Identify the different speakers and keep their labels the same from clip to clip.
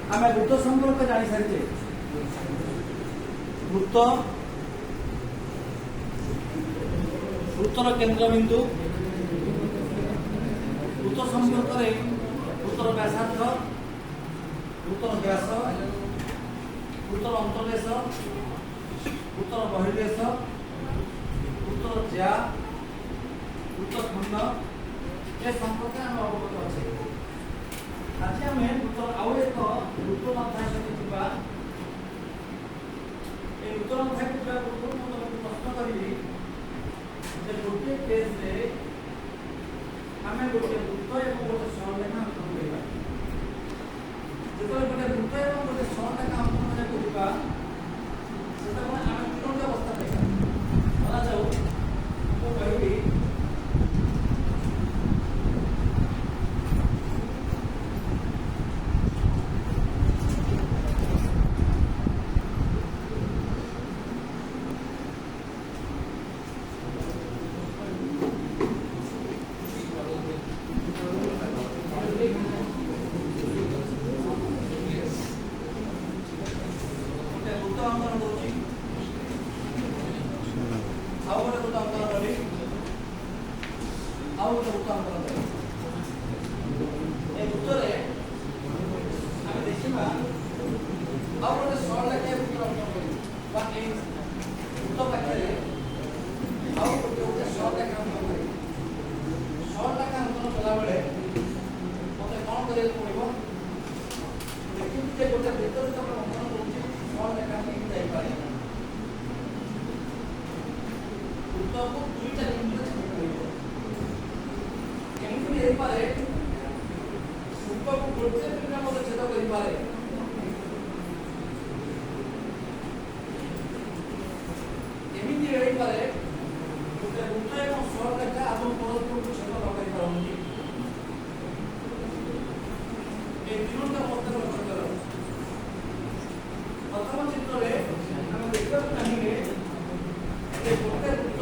Speaker 1: आम वृत्त संपर्क जानी सारी वृत्त वृत्तर केन्द्रबिंदु वृत्त संपर्क वृत्तर व्यासार्ध वृत्तर व्यास वृत्तर अंतर्देश वृत्तर बहिर्देश वृत्तर ज्या वृत्त खंड ए संपर्क आम अवगत अच्छे आज आम वृत्तर आउ एक वृत्त अध्याय शिखा वृत्तर अध्याय शिखा पूर्व मुझे प्रश्न करी गोटे पेज आम गोटे वृत्त और गोटे सरलरेखा अंकन करवा जो गोटे वृत्त और गोटे सरलरेखा अंकन करवा आम तीन अवस्था देखा धरा जाऊ मुझे कहबी प्रथम चित्र में देखा चाहिए गोटे वृत्त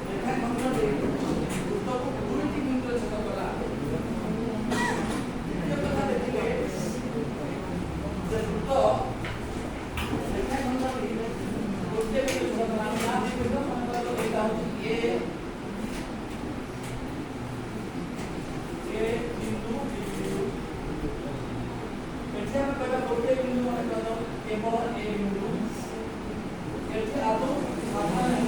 Speaker 1: रेखा खंड वृत्त को दुईटी बिंदु छेद कला द्वितीय कथा देखिए वृत्त रेखा खंड गोटे बिंदु छेद कला ए बिंदु केवल ए बिंदु आदौ साधारण